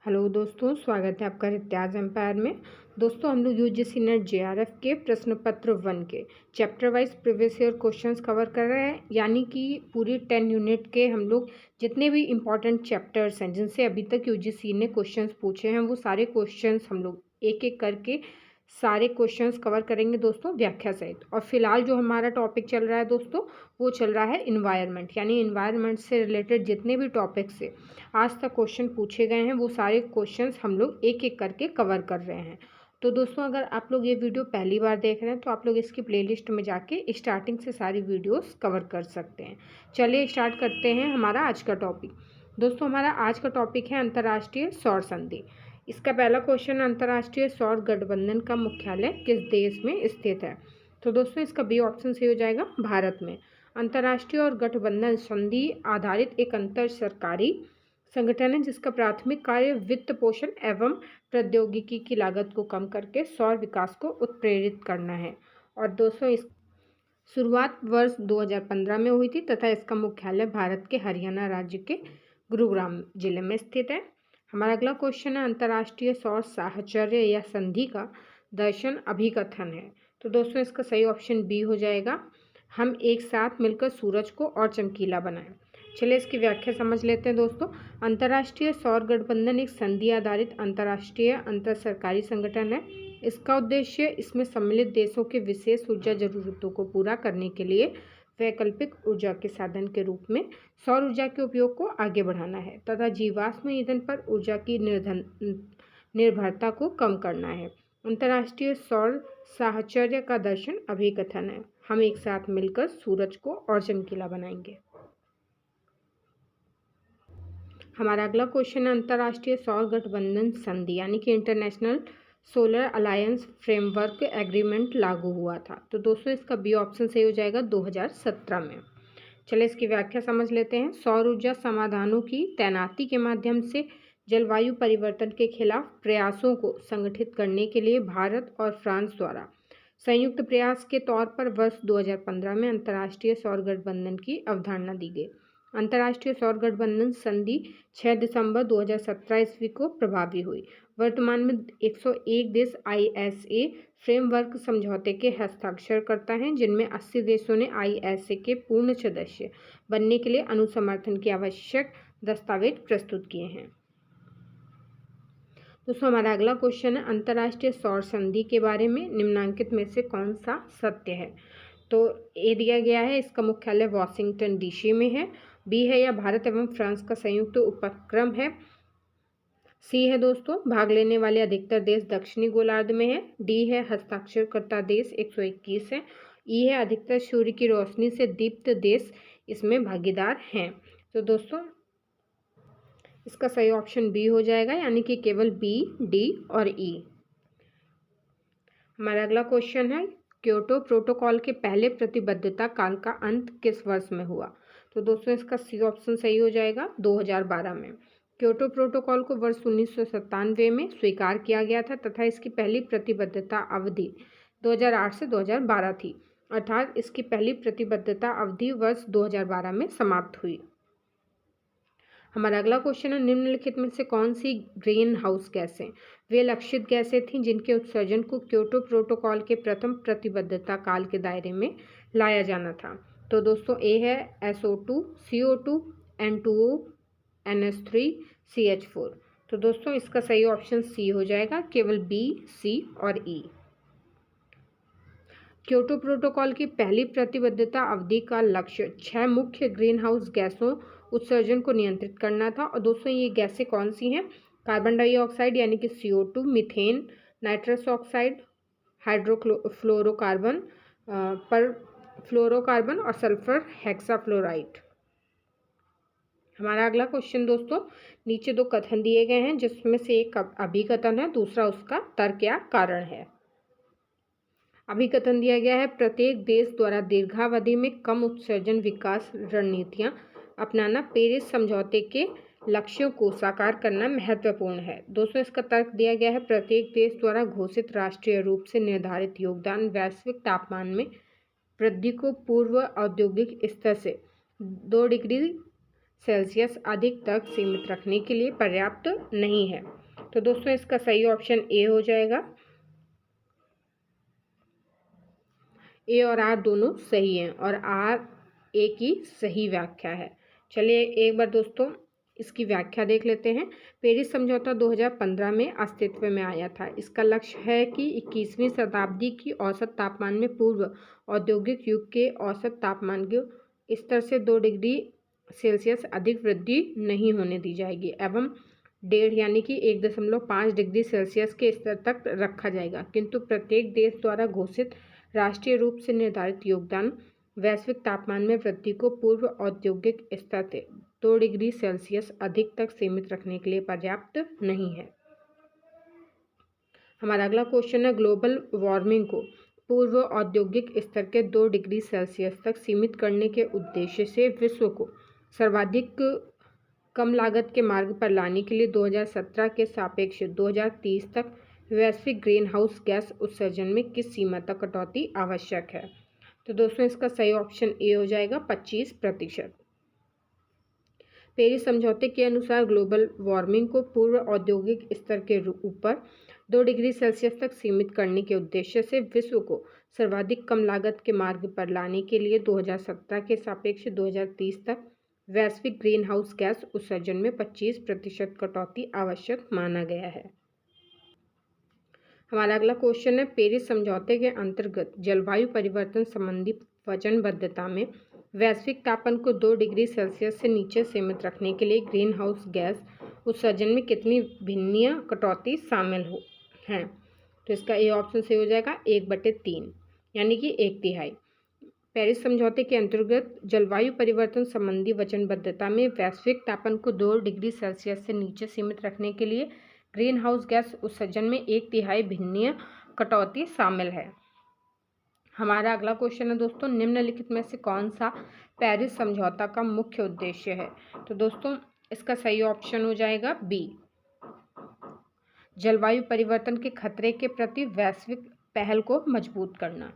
Hello दोस्तों, स्वागत है आपका रित्याज एम्पायर में। दोस्तों, हम लोग यूजीसी नेट जेआरएफ के प्रश्न पत्र 1 के chapter wise previous year questions cover कर रहे हैं। यानी कि पूरी 10 यूनिट के हम लोग जितने भी इम्पॉर्टेंट चैप्टर्स हैं जिनसे अभी तक यूजीसी ने क्वेश्चंस पूछे हैं, वो सारे क्वेश्चंस हम लोग एक एक करके सारे क्वेश्चंस कवर करेंगे दोस्तों, व्याख्या सहित। और फिलहाल जो हमारा टॉपिक चल रहा है दोस्तों, वो चल रहा है इन्वायरमेंट। यानी इन्वायरमेंट से रिलेटेड जितने भी टॉपिक्स से आज तक क्वेश्चन पूछे गए हैं, वो सारे क्वेश्चंस हम लोग एक एक करके कवर कर रहे हैं। तो दोस्तों, अगर आप लोग ये वीडियो पहली बार देख रहे हैं तो आप लोग इसकी प्लेलिस्ट में जाके स्टार्टिंग से सारी वीडियोस कवर कर सकते हैं। चलिए स्टार्ट करते हैं हमारा आज का टॉपिक। दोस्तों, हमारा आज का टॉपिक है अंतर्राष्ट्रीय सौर संधि। इसका पहला क्वेश्चन, अंतर्राष्ट्रीय सौर गठबंधन का मुख्यालय किस देश में स्थित है? तो दोस्तों, इसका बी ऑप्शन सही हो जाएगा, भारत में। अंतर्राष्ट्रीय और गठबंधन संधि आधारित एक अंतर सरकारी संगठन है जिसका प्राथमिक कार्य वित्त पोषण एवं प्रौद्योगिकी की लागत को कम करके सौर विकास को उत्प्रेरित करना है। और दोस्तों, इस शुरुआत वर्ष 2015 में हुई थी तथा इसका मुख्यालय भारत के हरियाणा राज्य के गुरुग्राम जिले में स्थित है। हमारा अगला क्वेश्चन है, अंतर्राष्ट्रीय सौर साहचर्य या संधि का दर्शन अभिकथन है। तो दोस्तों, इसका सही ऑप्शन बी हो जाएगा, हम एक साथ मिलकर सूरज को और चमकीला बनाएं। चलिए इसकी व्याख्या समझ लेते हैं दोस्तों। अंतर्राष्ट्रीय सौर गठबंधन एक संधि आधारित अंतर्राष्ट्रीय अंतर सरकारी संगठन है। इसका उद्देश्य इसमें सम्मिलित देशों के विशेष ऊर्जा जरूरतों को पूरा करने के लिए वैकल्पिक ऊर्जा के साधन के रूप में सौर ऊर्जा के उपयोग को आगे बढ़ाना है तथा जीवाश्म ईंधन पर ऊर्जा की निर्भरता को कम करना है। अंतर्राष्ट्रीय सौर साहचर्य का दर्शन अभिकथन है, हम एक साथ मिलकर सूरज को और चमकीला बनाएंगे। हमारा अगला क्वेश्चन है, अंतर्राष्ट्रीय सौर गठबंधन संधि यानी कि international solar alliance framework agreement लागू हुआ था। तो दोस्तों, इसका बी ऑप्शन सही हो जाएगा, 2017 में। चलिए इसकी व्याख्या समझ लेते हैं। सौर ऊर्जा समाधानों की तैनाती के माध्यम से जलवायु परिवर्तन के खिलाफ प्रयासों को संगठित करने के लिए भारत और फ्रांस द्वारा संयुक्त प्रयास के तौर पर वर्ष 2015 में अंतर्राष्ट्रीय सौर गठबंधन की अवधारणा दी गई। अंतर्राष्ट्रीय सौर गठबंधन संधि 6 दिसंबर 2017 ईस्वी को प्रभावी हुई। वर्तमान में 101 देश ISA फ्रेमवर्क समझौते के हस्ताक्षर करता है, जिनमें 80 देशों ने ISA के पूर्ण सदस्य बनने के लिए अनुसमर्थन के आवश्यक दस्तावेज प्रस्तुत किए हैं। दोस्तों, हमारा अगला क्वेश्चन है, अंतर्राष्ट्रीय सौर संधि के बारे में निम्नांकित में से कौन सा सत्य है? तो ए दिया गया है, इसका मुख्यालय वाशिंगटन DC में है। बी है या भारत एवं फ्रांस का संयुक्त उपक्रम है। सी है दोस्तों, भाग लेने वाले अधिकतर देश दक्षिणी गोलार्ध में है। डी है, हस्ताक्षरकर्ता देश 121 है। ई है, अधिकतर सूर्य की रोशनी से दीप्त देश इसमें भागीदार हैं। तो दोस्तों, इसका सही ऑप्शन बी हो जाएगा, यानी कि केवल बी, डी और ई। हमारा अगला क्वेश्चन है, क्योटो प्रोटोकॉल के पहले प्रतिबद्धता काल का अंत किस वर्ष में हुआ? तो दोस्तों, इसका सी ऑप्शन सही हो जाएगा, 2012 में। क्योटो प्रोटोकॉल को वर्ष 1997 में स्वीकार किया गया था तथा इसकी पहली प्रतिबद्धता अवधि 2008 से 2012 थी, अर्थात इसकी पहली प्रतिबद्धता अवधि वर्ष 2012 में समाप्त हुई। हमारा अगला क्वेश्चन है, निम्नलिखित में से कौन सी ग्रीन हाउस गैसें वे लक्षित गैसें थीं जिनके उत्सर्जन को क्योटो प्रोटोकॉल के प्रथम प्रतिबद्धता काल के दायरे में लाया जाना था? तो दोस्तों, ए है SO2, CO2, N2O, NH3, CH4। तो दोस्तों, इसका सही ऑप्शन सी हो जाएगा, केवल बी, सी और ई। क्योटो प्रोटोकॉल की पहली प्रतिबद्धता अवधि का लक्ष्य 6 मुख्य ग्रीन हाउस गैसों उत्सर्जन को नियंत्रित करना था। और दोस्तों, ये गैसें कौन सी हैं? कार्बन डाइऑक्साइड यानी कि CO2, methane, nitrous oxide, hydrofluorocarbon, पर फ्लोरोकार्बन और सल्फर हेक्साफ्लोराइड। हमारा अगला क्वेश्चन दोस्तों, नीचे 2 कथन दिए गए हैं जिसमें से एक अभिकथन है, दूसरा उसका तर्क या कारण है। अभिकथन दिया गया है, प्रत्येक देश द्वारा दीर्घावधि में कम उत्सर्जन विकास रणनीतियां अपनाना पेरिस समझौते के लक्ष्यों को साकार करना महत्वपूर्ण है। दोस्तों, इसका तर्क दिया गया है, प्रत्येक देश द्वारा घोषित राष्ट्रीय रूप से निर्धारित योगदान वैश्विक तापमान में वृद्धि को पूर्व औद्योगिक स्तर से 2 डिग्री सेल्सियस अधिक तक सीमित रखने के लिए पर्याप्त नहीं है। तो दोस्तों इसका सही ऑप्शन ए हो जाएगा। ए और आर दोनों सही हैं और आर ए की सही व्याख्या है। चलिए एक बार दोस्तों इसकी व्याख्या देख लेते हैं। पेरिस समझौता 2015 में अस्तित्व में आया था। इसका लक्ष्य है कि 21वीं शताब्दी की औसत तापमान में पूर्व औद्योगिक युग के औसत तापमान के स्तर से 2 डिग्री सेल्सियस अधिक वृद्धि नहीं होने दी जाएगी एवं 1.5 यानी कि 1.5 डिग्री सेल्सियस के स्तर तक रखा जाएगा, किंतु प्रत्येक देश द्वारा घोषित राष्ट्रीय रूप से निर्धारित योगदान वैश्विक तापमान में वृद्धि को पूर्व औद्योगिक स्तर से 2 डिग्री सेल्सियस अधिक तक सीमित रखने के लिए पर्याप्त नहीं है। हमारा अगला क्वेश्चन है, ग्लोबल वार्मिंग को पूर्व औद्योगिक स्तर के 2 डिग्री सेल्सियस तक सीमित करने के उद्देश्य से विश्व को सर्वाधिक कम लागत के मार्ग पर लाने के लिए 2017 के सापेक्ष 2030 तक वैश्विक ग्रीन हाउस गैस उत्सर्जन में किस सीमा तक कटौती आवश्यक है? तो दोस्तों इसका सही ऑप्शन ए हो जाएगा 25%। पेरिस समझौते के अनुसार ग्लोबल वार्मिंग को पूर्व औद्योगिक स्तर के ऊपर 2 डिग्री सेल्सियस तक सीमित करने के उद्देश्य से विश्व को सर्वाधिक कम लागत के मार्ग पर लाने के लिए 2017 के सापेक्ष 2030 तक वैश्विक ग्रीन हाउस गैस उत्सर्जन में 25% कटौती आवश्यक माना गया है। हमारा अगला क्वेश्चन है, पेरिस समझौते के अंतर्गत जलवायु परिवर्तन संबंधी वचनबद्धता में वैश्विक तापमान को 2 डिग्री सेल्सियस से नीचे सीमित रखने के लिए ग्रीन हाउस गैस उत्सर्जन में कितनी भिन्नीय कटौती शामिल हैं? तो इसका ए ऑप्शन से हो जाएगा 1/3 यानी कि 1/3। पेरिस समझौते के अंतर्गत जलवायु परिवर्तन संबंधी वचनबद्धता में वैश्विक तापमान को 2 डिग्री सेल्सियस से नीचे सीमित रखने के लिए ग्रीन हाउस गैस उत्सर्जन में 1/3 भिन्नीय कटौती शामिल है। हमारा अगला क्वेश्चन है दोस्तों, निम्नलिखित में से कौन सा पेरिस समझौता का मुख्य उद्देश्य है? तो दोस्तों इसका सही ऑप्शन हो जाएगा बी, जलवायु परिवर्तन के खतरे के प्रति वैश्विक पहल को मजबूत करना।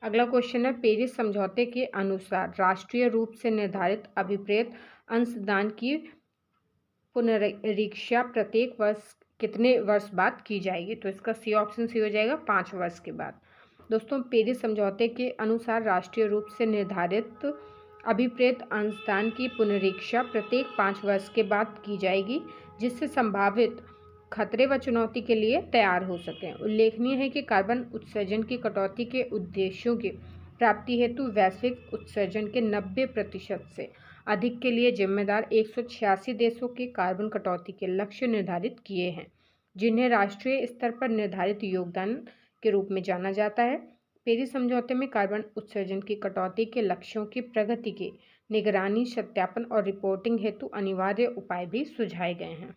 अगला क्वेश्चन है, पेरिस समझौते के अनुसार राष्ट्रीय रूप से निर्धारित अभिप्रेत अंशदान की पुनरीक्षा प्रत्येक वर्ष कितने वर्ष बाद की जाएगी? तो इसका सी ऑप्शन सी हो जाएगा 5 वर्ष के बाद। दोस्तों पेरिस समझौते के अनुसार राष्ट्रीय रूप से निर्धारित अभिप्रेत अंशदान की पुनरीक्षा प्रत्येक 5 वर्ष के बाद की जाएगी, जिससे संभावित खतरे व चुनौती के लिए तैयार हो सकें। उल्लेखनीय है कि कार्बन उत्सर्जन की कटौती के उद्देश्यों की प्राप्ति हेतु वैश्विक उत्सर्जन के 90% से अधिक के लिए जिम्मेदार 186 देशों के कार्बन कटौती के लक्ष्य निर्धारित किए हैं, जिन्हें राष्ट्रीय स्तर पर निर्धारित योगदान के रूप में जाना जाता है। पेरिस समझौते में कार्बन उत्सर्जन की कटौती के लक्ष्यों की प्रगति की निगरानी, सत्यापन और रिपोर्टिंग हेतु अनिवार्य उपाय भी सुझाए गए हैं।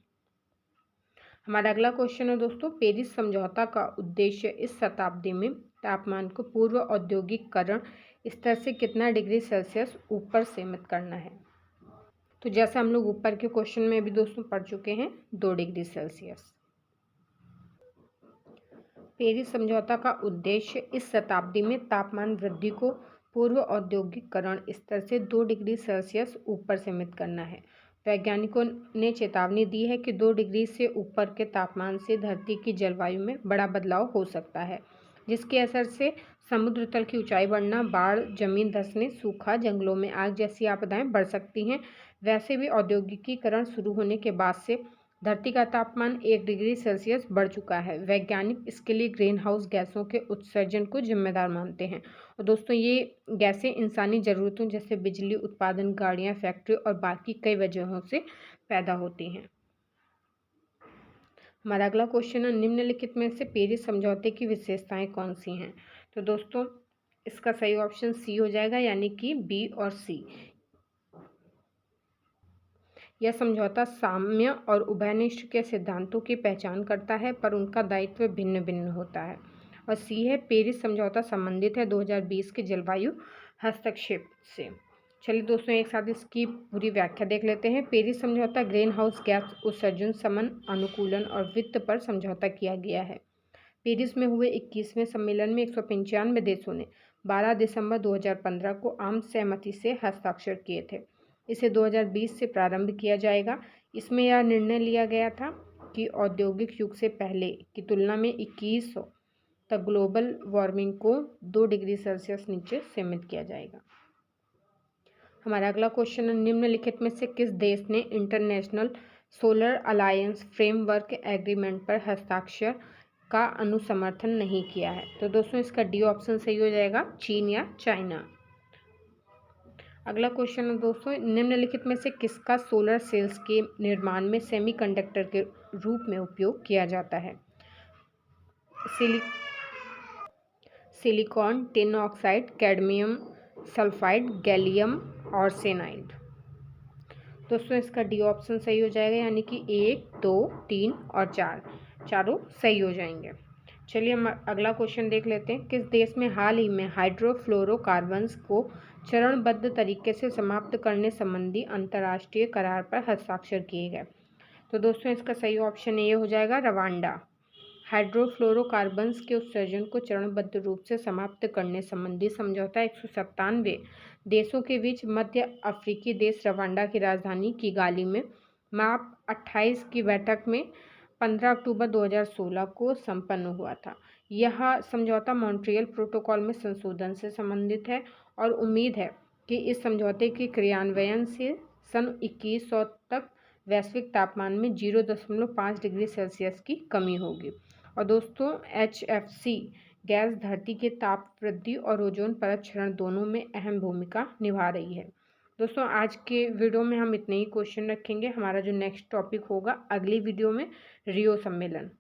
हमारा अगला क्वेश्चन है दोस्तों, पेरिस समझौता का उद्देश्य इस शताब्दी में तापमान को पूर्व औद्योगिकरण स्तर से कितना डिग्री सेल्सियस ऊपर सीमित करना है? तो जैसा हम लोग ऊपर के क्वेश्चन में भी दोस्तों पढ़ चुके हैं, 2 डिग्री सेल्सियस। पेरिस समझौता का उद्देश्य इस शताब्दी में तापमान वृद्धि को पूर्व औद्योगिकरण स्तर से 2 डिग्री सेल्सियस ऊपर सीमित करना है। वैज्ञानिकों ने चेतावनी दी है कि 2 डिग्री से ऊपर के तापमान से धरती की जलवायु में बड़ा बदलाव हो सकता है, जिसके असर से समुद्र तल की ऊंचाई बढ़ना, बाढ़, जमीन धंसने, सूखा, जंगलों में आग जैसी आपदाएं बढ़ सकती हैं। वैसे भी औद्योगिकीकरण शुरू होने के बाद से धरती का तापमान 1 डिग्री सेल्सियस बढ़ चुका है। वैज्ञानिक इसके लिए ग्रीन हाउस गैसों के उत्सर्जन को जिम्मेदार मानते हैं। और दोस्तों ये गैसें इंसानी ज़रूरतों जैसे बिजली उत्पादन, गाड़ियाँ, फैक्ट्री और बाकी कई वजहों से पैदा होती हैं। हमारा अगला क्वेश्चन है, निम्नलिखित में से पेरिस समझौते की विशेषताएं कौन सी हैं? तो दोस्तों इसका सही ऑप्शन सी हो जाएगा, यानी कि बी और सी। यह समझौता साम्य और उभयनिष्ठ के सिद्धांतों की पहचान करता है, पर उनका दायित्व भिन्न भिन्न होता है। और सी है, पेरिस समझौता संबंधित है 2020 के जलवायु हस्तक्षेप से। चलिए दोस्तों एक साथ इसकी पूरी व्याख्या देख लेते हैं। पेरिस समझौता ग्रीन हाउस गैस उत्सर्जन समन, अनुकूलन और वित्त पर समझौता किया गया है। पेरिस में हुए 21वें सम्मेलन में 195 देशों ने 12 दिसंबर 2015 को आम सहमति से हस्ताक्षर किए थे। इसे 2020 से प्रारंभ किया जाएगा। इसमें यह निर्णय लिया गया था कि औद्योगिक युग से पहले की तुलना में 2100 तक ग्लोबल वार्मिंग को 2 डिग्री सेल्सियस नीचे सीमित किया जाएगा। हमारा अगला क्वेश्चन है, निम्नलिखित में से किस देश ने international solar alliance framework agreement पर हस्ताक्षर का अनुसमर्थन नहीं किया है? तो दोस्तों इसका डी ऑप्शन सही हो जाएगा, चीन या चाइना। अगला क्वेश्चन है दोस्तों, निम्नलिखित में से किसका सोलर सेल्स के निर्माण में सेमीकंडक्टर के रूप में उपयोग किया जाता है? Silicon, tin oxide, cadmium sulphide, gallium और सेनाइड। दोस्तों इसका डी ऑप्शन सही हो जाएगा, यानी कि 1, 2, 3 और 4 चारों सही हो जाएंगे। चलिए हम अगला क्वेश्चन देख लेते हैं। किस देश में हाल ही में हाइड्रोफ्लोरोकार्बन्स को चरणबद्ध तरीके से समाप्त करने संबंधी अंतर्राष्ट्रीय करार पर हस्ताक्षर किए गए? तो दोस्तों इसका सही ऑप्शन ये हो जाएगा, रवांडा। हाइड्रोफ्लोरोकार्बन्स के उत्सर्जन को चरणबद्ध रूप से समाप्त करने संबंधी समझौता 197 देशों के बीच मध्य अफ्रीकी देश रवांडा की राजधानी किगाली में मार्च 28 की बैठक में 15 अक्टूबर 2016 को संपन्न हुआ था। यह समझौता मॉन्ट्रियल प्रोटोकॉल में संशोधन से संबंधित है और उम्मीद है कि इस समझौते के क्रियान्वयन से सन 2100 तक वैश्विक तापमान में 0.5 डिग्री सेल्सियस की कमी होगी। और दोस्तों HFC गैस धरती के ताप वृद्धि और ओजोन परत क्षरण दोनों में अहम भूमिका निभा रही है। दोस्तों आज के वीडियो में हम इतने ही क्वेश्चन रखेंगे। हमारा जो नेक्स्ट टॉपिक होगा अगली वीडियो में, रियो सम्मेलन।